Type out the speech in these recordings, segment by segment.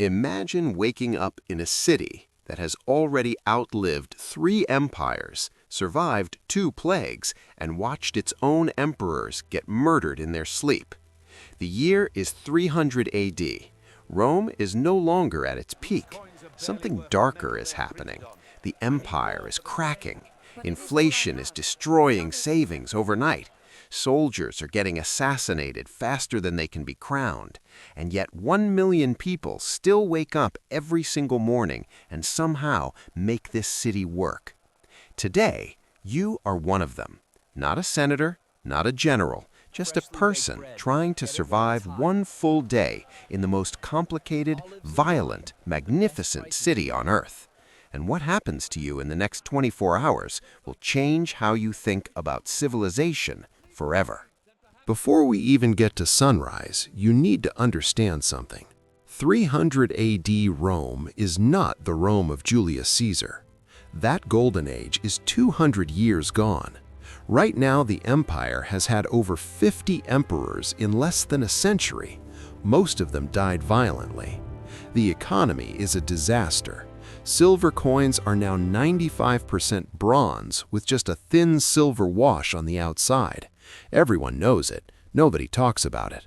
Imagine waking up in a city that has already outlived 3 empires, survived 2 plagues, and watched its own emperors get murdered in their sleep. The year is 300 AD. Rome is no longer at its peak. Something darker is happening. The empire is cracking. Inflation is destroying savings overnight. Soldiers are getting assassinated faster than they can be crowned. And yet 1 million people still wake up every single morning and somehow make this city work. Today, you are one of them. Not a senator, not a general, just a person trying to survive one full day in the most complicated, violent, magnificent city on Earth. And what happens to you in the next 24 hours will change how you think about civilization forever. Before we even get to sunrise, you need to understand something. 300 AD Rome is not the Rome of Julius Caesar. That golden age is 200 years gone. Right now, the empire has had over 50 emperors in less than a century. Most of them died violently. The economy is a disaster. Silver coins are now 95% bronze with just a thin silver wash on the outside. Everyone knows it. Nobody talks about it.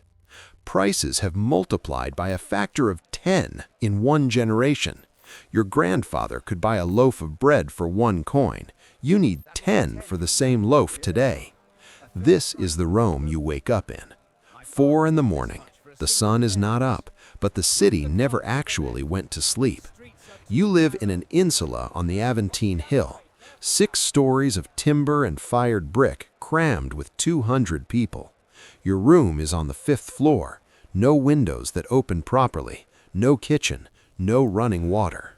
Prices have multiplied by a factor of 10 in one generation. Your grandfather could buy a loaf of bread for 1 coin. You need 10 for the same loaf today. This is the Rome you wake up in. 4 in the morning. The sun is not up, but the city never actually went to sleep. You live in an insula on the Aventine Hill. 6 stories of timber and fired brick crammed with 200 people. Your room is on the 5th floor. No windows that open properly. No kitchen. No running water.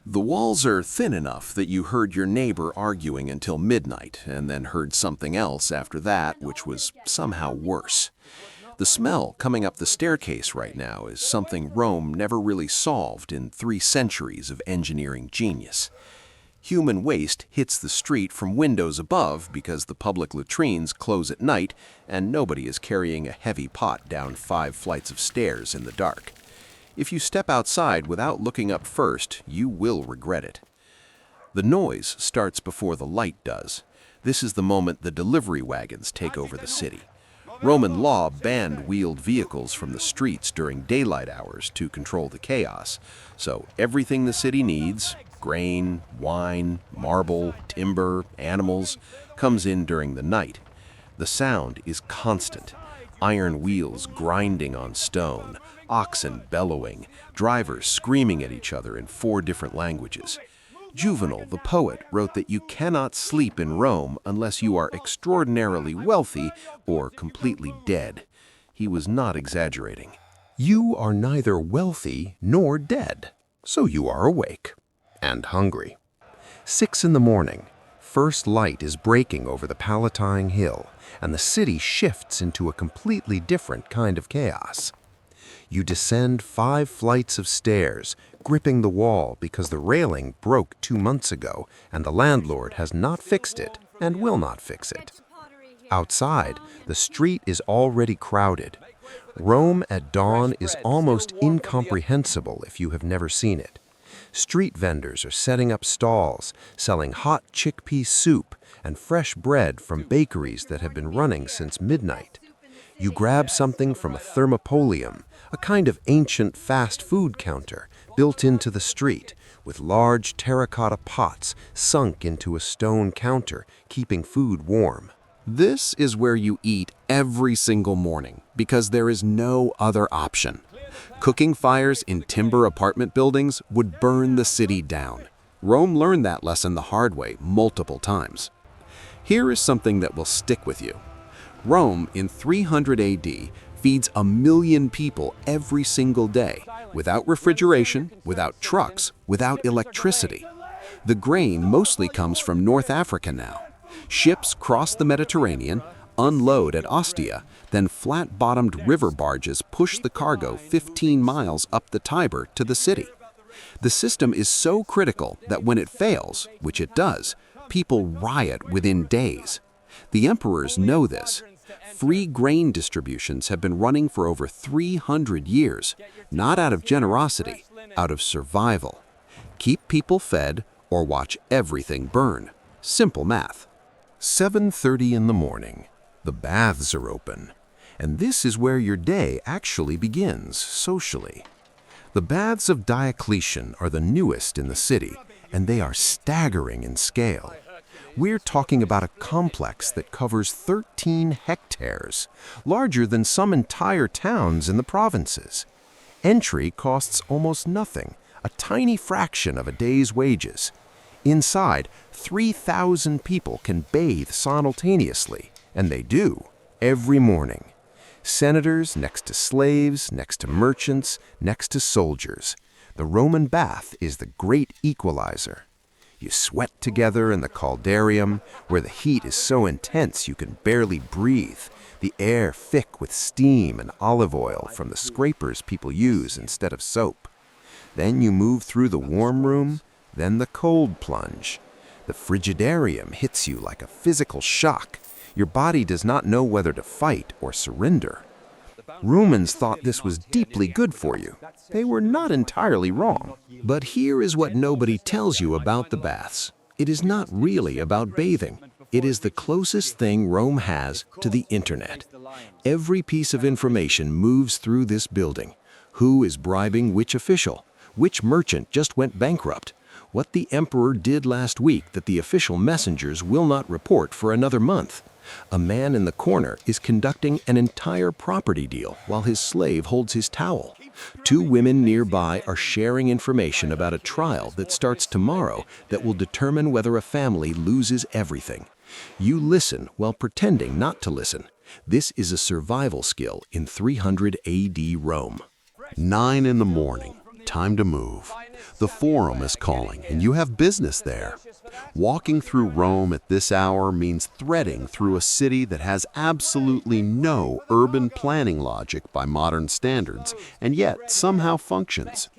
The walls are thin enough that you heard your neighbor arguing until midnight and then heard something else after that, which was somehow worse. The smell coming up the staircase right now is something Rome never really solved in 3 centuries of engineering genius. Human waste hits the street from windows above because the public latrines close at night and nobody is carrying a heavy pot down 5 flights of stairs in the dark. If you step outside without looking up first, you will regret it. The noise starts before the light does. This is the moment the delivery wagons take over the city. Roman law banned wheeled vehicles from the streets during daylight hours to control the chaos, so everything the city needs, grain, wine, marble, timber, animals, comes in during the night. The sound is constant. Iron wheels grinding on stone, oxen bellowing, drivers screaming at each other in 4 different languages. Juvenal, the poet, wrote that you cannot sleep in Rome unless you are extraordinarily wealthy or completely dead. He was not exaggerating. You are neither wealthy nor dead, so you are awake and hungry. 6 in the morning. First light is breaking over the Palatine Hill, and the city shifts into a completely different kind of chaos. You descend 5 flights of stairs, gripping the wall because the railing broke 2 months ago, and the landlord has not fixed it and will not fix it. Outside, the street is already crowded. Rome at dawn is almost incomprehensible if you have never seen it. Street vendors are setting up stalls, selling hot chickpea soup and fresh bread from bakeries that have been running since midnight. You grab something from a thermopolium, a kind of ancient fast food counter built into the street, with large terracotta pots sunk into a stone counter, keeping food warm. This is where you eat every single morning because there is no other option. Cooking fires in timber apartment buildings would burn the city down. Rome learned that lesson the hard way multiple times. Here is something that will stick with you. Rome in 300 AD feeds 1 million people every single day, without refrigeration, without trucks, without electricity. The grain mostly comes from North Africa now. Ships cross the Mediterranean, unload at Ostia, then flat-bottomed river barges push the cargo 15 miles up the Tiber to the city. The system is so critical that when it fails, which it does, people riot within days. The emperors know this. Free grain distributions have been running for over 300 years, not out of generosity, out of survival. Keep people fed or watch everything burn. Simple math. 7:30 in the morning. The baths are open. And this is where your day actually begins, socially. The baths of Diocletian are the newest in the city, and they are staggering in scale. We're talking about a complex that covers 13 hectares, larger than some entire towns in the provinces. Entry costs almost nothing, a tiny fraction of a day's wages. Inside, 3,000 people can bathe simultaneously, and they do, every morning. Senators next to slaves, next to merchants, next to soldiers. The Roman bath is the great equalizer. You sweat together in the caldarium, where the heat is so intense you can barely breathe, the air thick with steam and olive oil from the scrapers people use instead of soap. Then you move through the warm room, then the cold plunge. The frigidarium hits you like a physical shock. Your body does not know whether to fight or surrender. Romans thought this was deeply good for you. They were not entirely wrong. But here is what nobody tells you about the baths. It is not really about bathing. It is the closest thing Rome has to the internet. Every piece of information moves through this building. Who is bribing which official? Which merchant just went bankrupt? What the emperor did last week that the official messengers will not report for another month? A man in the corner is conducting an entire property deal while his slave holds his towel. Two women nearby are sharing information about a trial that starts tomorrow that will determine whether a family loses everything. You listen while pretending not to listen. This is a survival skill in 300 AD Rome. 9 in the morning. Time to move. The Forum is calling, and you have business there. Walking through Rome at this hour means threading through a city that has absolutely no urban planning logic by modern standards, and yet somehow functions.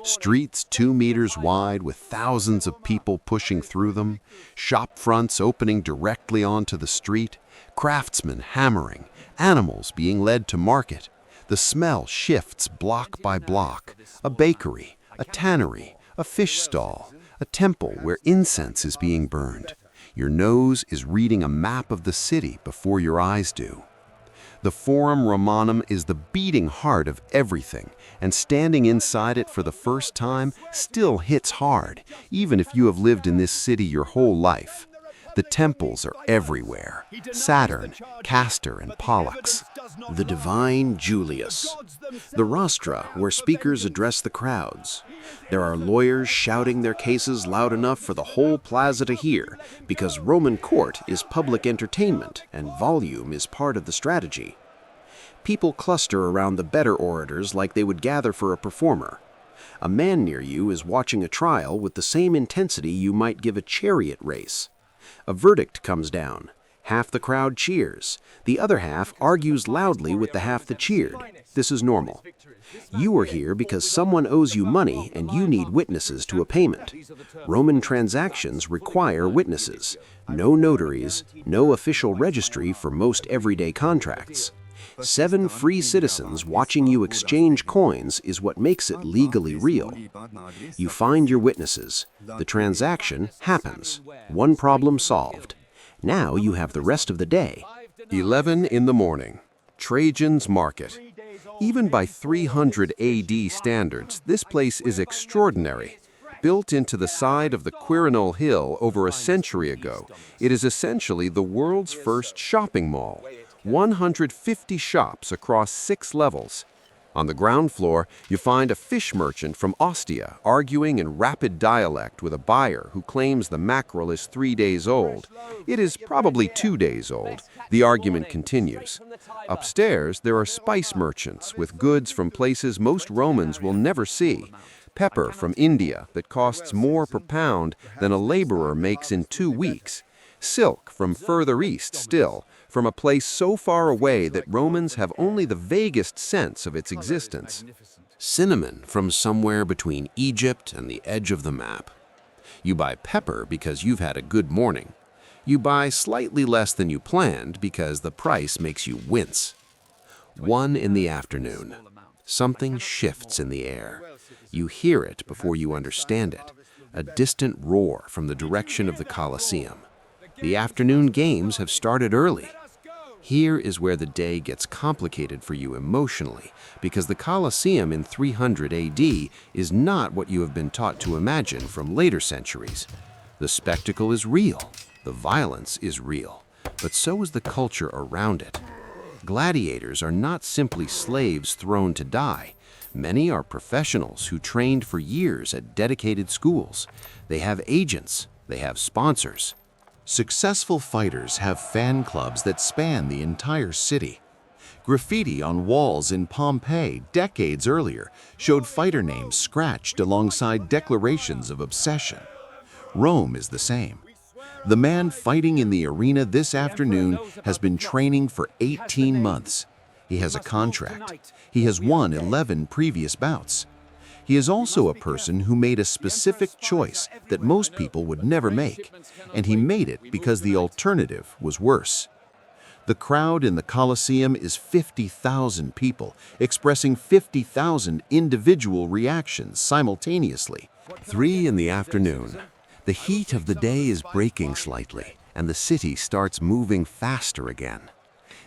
Streets 2 meters wide with thousands of people pushing through them, shop fronts opening directly onto the street, craftsmen hammering, animals being led to market. The smell shifts block by block. A bakery, a tannery, a fish stall, a temple where incense is being burned. Your nose is reading a map of the city before your eyes do. The Forum Romanum is the beating heart of everything, and standing inside it for the first time still hits hard, even if you have lived in this city your whole life. The temples are everywhere. Saturn, Castor, and Pollux. The divine Julius. The rostra, where speakers address the crowds. There are lawyers shouting their cases loud enough for the whole plaza to hear, because Roman court is public entertainment and volume is part of the strategy. People cluster around the better orators like they would gather for a performer. A man near you is watching a trial with the same intensity you might give a chariot race. A verdict comes down. Half the crowd cheers. The other half argues loudly with the half that cheered. This is normal. You are here because someone owes you money and you need witnesses to a payment. Roman transactions require witnesses. No notaries, no official registry for most everyday contracts. 7 free citizens watching you exchange coins is what makes it legally real. You find your witnesses. The transaction happens. One problem solved. Now you have the rest of the day. 11 in the morning. Trajan's Market. Even by 300 AD standards, this place is extraordinary. Built into the side of the Quirinal Hill over a century ago, it is essentially the world's first shopping mall. 150 shops across 6 levels. On the ground floor, you find a fish merchant from Ostia arguing in rapid dialect with a buyer who claims the mackerel is 3 days old. It is probably 2 days old. The argument continues. Upstairs, there are spice merchants with goods from places most Romans will never see. Pepper from India that costs more per pound than a laborer makes in 2 weeks. Silk from further east still, from a place so far away that Romans have only the vaguest sense of its existence. Cinnamon from somewhere between Egypt and the edge of the map. You buy pepper because you've had a good morning. You buy slightly less than you planned because the price makes you wince. 1 in the afternoon. something shifts in the air. You hear it before you understand it, a distant roar from the direction of the Colosseum. The afternoon games have started early. Here is where the day gets complicated for you emotionally, because the Colosseum in 300 AD is not what you have been taught to imagine from later centuries. The spectacle is real, the violence is real, but so is the culture around it. Gladiators are not simply slaves thrown to die. Many are professionals who trained for years at dedicated schools. They have agents, they have sponsors. Successful fighters have fan clubs that span the entire city. Graffiti on walls in Pompeii decades earlier showed fighter names scratched alongside declarations of obsession. Rome is the same. The man fighting in the arena this afternoon has been training for 18 months. He has a contract. He has won 11 previous bouts. He is also a person who made a specific choice that most people would never make, and he made it because the alternative was worse. The crowd in the Colosseum is 50,000 people, expressing 50,000 individual reactions simultaneously. 3 in the afternoon. The heat of the day is breaking slightly, and the city starts moving faster again.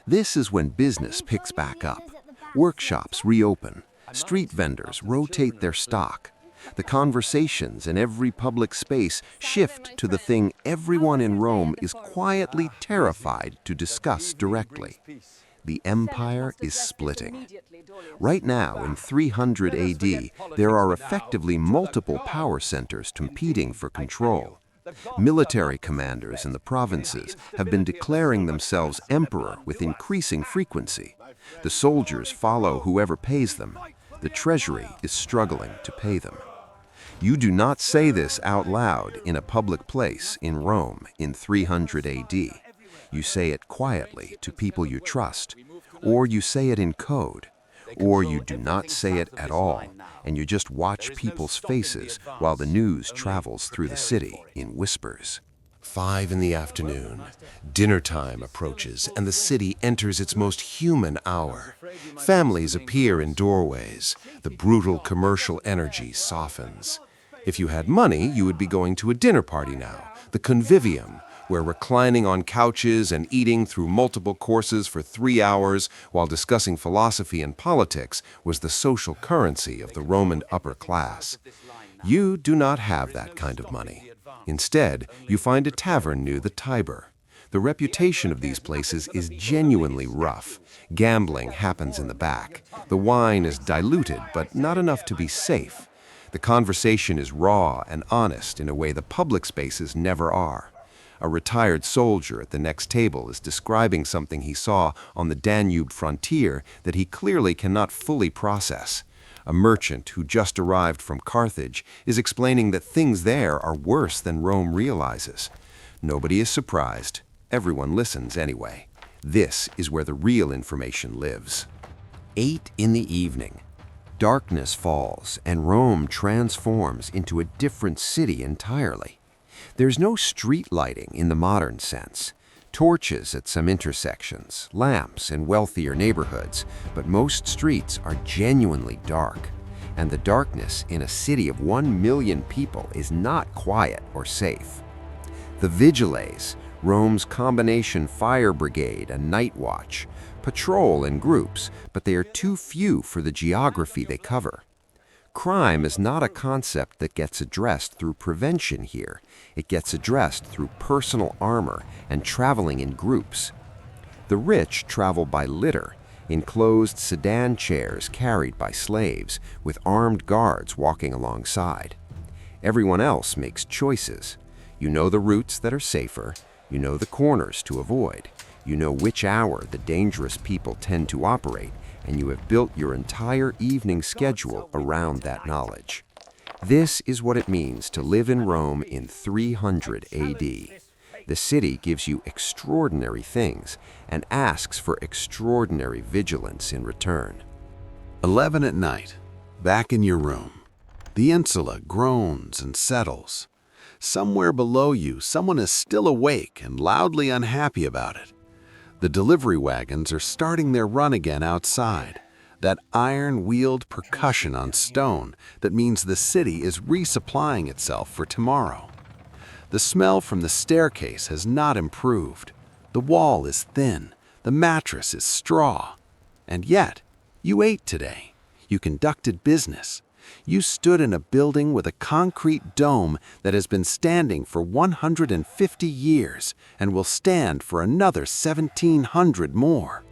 This is when business picks back up. Workshops reopen. Street vendors rotate their stock. The conversations in every public space shift to the thing everyone in Rome is quietly terrified to discuss directly. The empire is splitting. Right now, in 300 AD, there are effectively multiple power centers competing for control. Military commanders in the provinces have been declaring themselves emperor with increasing frequency. The soldiers follow whoever pays them. The treasury is struggling to pay them. You do not say this out loud in a public place in Rome in 300 AD. You say it quietly to people you trust, or you say it in code, or you do not say it at all, and you just watch people's faces while the news travels through the city in whispers. 5 in the afternoon. Dinner time approaches, and the city enters its most human hour. Families appear in doorways. The brutal commercial energy softens. If you had money, you would be going to a dinner party now, the convivium, where reclining on couches and eating through multiple courses for 3 hours while discussing philosophy and politics was the social currency of the Roman upper class. You do not have that kind of money. Instead, you find a tavern near the Tiber. The reputation of these places is genuinely rough. Gambling happens in the back. The wine is diluted, but not enough to be safe. The conversation is raw and honest in a way the public spaces never are. A retired soldier at the next table is describing something he saw on the Danube frontier that he clearly cannot fully process. A merchant who just arrived from Carthage is explaining that things there are worse than Rome realizes. Nobody is surprised. Everyone listens anyway. This is where the real information lives. 8 in the evening. Darkness falls, and Rome transforms into a different city entirely. There's no street lighting in the modern sense. Torches at some intersections, lamps in wealthier neighborhoods, but most streets are genuinely dark. And the darkness in a city of 1 million people is not quiet or safe. The vigiles, Rome's combination fire brigade and night watch, patrol in groups, but they are too few for the geography they cover. Crime is not a concept that gets addressed through prevention here. It gets addressed through personal armor and traveling in groups. The rich travel by litter, enclosed sedan chairs carried by slaves, with armed guards walking alongside. Everyone else makes choices. You know the routes that are safer. You know the corners to avoid. You know which hour the dangerous people tend to operate, and you have built your entire evening schedule around that knowledge. This is what it means to live in Rome in 300 AD. The city gives you extraordinary things and asks for extraordinary vigilance in return. 11 at night, back in your room. The insula groans and settles. Somewhere below you, someone is still awake and loudly unhappy about it. The delivery wagons are starting their run again outside. That iron-wheeled percussion on stone that means the city is resupplying itself for tomorrow. The smell from the staircase has not improved. The wall is thin, the mattress is straw. And yet, you ate today. You conducted business. You stood in a building with a concrete dome that has been standing for 150 years and will stand for another 1,700 more.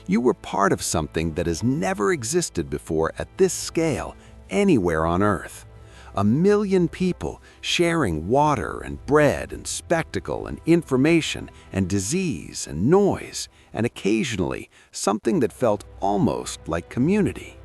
You were part of something that has never existed before at this scale anywhere on Earth. 1 million people sharing water and bread and spectacle and information and disease and noise and occasionally something that felt almost like community.